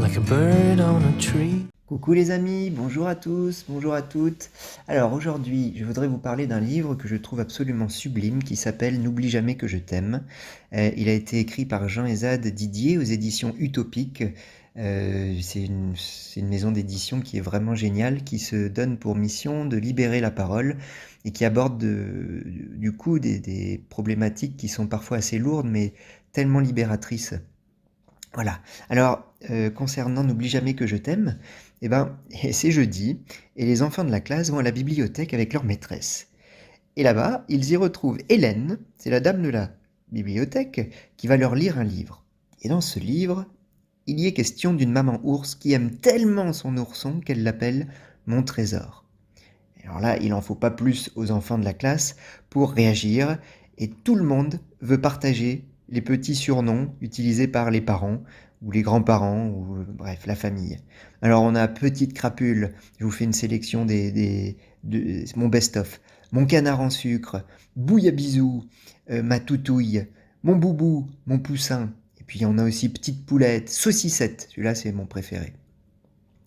like a bird on a tree. Coucou les amis, bonjour à tous, bonjour à toutes. Alors aujourd'hui, je voudrais vous parler d'un livre que je trouve absolument sublime qui s'appelle N'oublie jamais que je t'aime. Il a été écrit par Jean-Ezad Didier aux éditions Utopiques. C'est une maison d'édition qui est vraiment géniale, qui se donne pour mission de libérer la parole et qui aborde du coup des problématiques qui sont parfois assez lourdes mais tellement libératrices. Voilà. Alors, concernant N'oublie jamais que je t'aime, eh ben, c'est jeudi, et les enfants de la classe vont à la bibliothèque avec leur maîtresse. Et là-bas, ils y retrouvent Hélène, c'est la dame de la bibliothèque, qui va leur lire un livre. Et dans ce livre, il y est question d'une maman ours qui aime tellement son ourson qu'elle l'appelle mon trésor. Alors là, il n'en faut pas plus aux enfants de la classe pour réagir, et tout le monde veut partager les petits surnoms utilisés par les parents, ou les grands-parents, ou bref, la famille. Alors on a Petite Crapule, je vous fais une sélection de mon best-of. Mon canard en sucre, Bouillabisou, ma toutouille, mon boubou, mon poussin. Et puis on a aussi Petite Poulette, Saucissette, celui-là c'est mon préféré.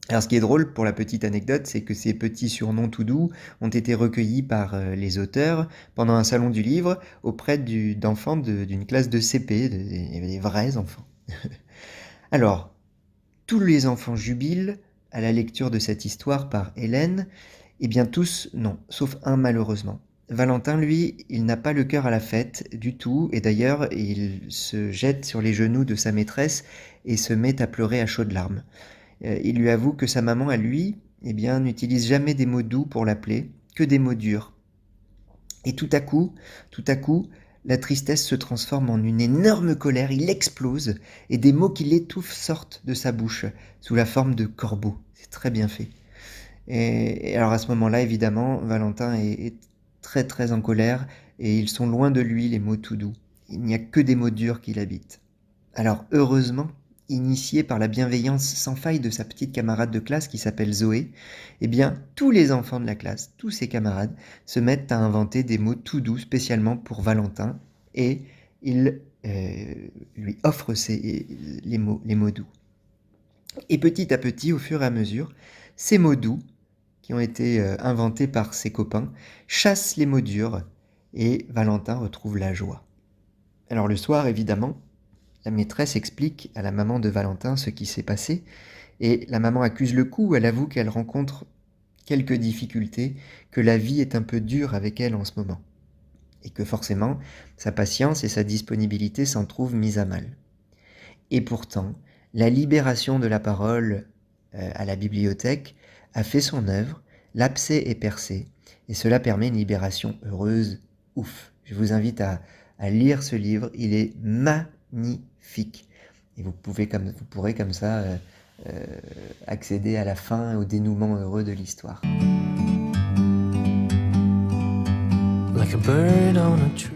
Alors ce qui est drôle pour la petite anecdote, c'est que ces petits surnoms tout doux ont été recueillis par les auteurs pendant un salon du livre auprès d'enfants d'une classe de CP, il y avait des vrais enfants. Alors, tous les enfants jubilent à la lecture de cette histoire par Hélène, eh bien tous non, sauf un malheureusement. Valentin, lui, il n'a pas le cœur à la fête du tout, et d'ailleurs il se jette sur les genoux de sa maîtresse et se met à pleurer à chaudes larmes. Il lui avoue que sa maman, à lui, eh bien, n'utilise jamais des mots doux pour l'appeler, que des mots durs. Et tout à coup, la tristesse se transforme en une énorme colère, il explose, et des mots qui l'étouffent sortent de sa bouche, sous la forme de corbeaux. C'est très bien fait. Et alors à ce moment-là, évidemment, Valentin est très très en colère, et ils sont loin de lui, les mots tout doux. Il n'y a que des mots durs qui l'habitent. Alors heureusement, initié par la bienveillance sans faille de sa petite camarade de classe qui s'appelle Zoé, eh bien tous les enfants de la classe, tous ses camarades, se mettent à inventer des mots tout doux spécialement pour Valentin et ils lui offrent les mots doux. Et petit à petit, au fur et à mesure, ces mots doux, qui ont été inventés par ses copains, chassent les mots durs et Valentin retrouve la joie. Alors le soir, évidemment, la maîtresse explique à la maman de Valentin ce qui s'est passé, et la maman accuse le coup, elle avoue qu'elle rencontre quelques difficultés, que la vie est un peu dure avec elle en ce moment, et que forcément, sa patience et sa disponibilité s'en trouvent mises à mal. Et pourtant, la libération de la parole à la bibliothèque a fait son œuvre, l'abcès est percé, et cela permet une libération heureuse, ouf. Je vous invite à lire ce livre, il est magnifique. Et vous pourrez comme ça accéder à la fin, au dénouement heureux de l'histoire. Like a bird on a tree.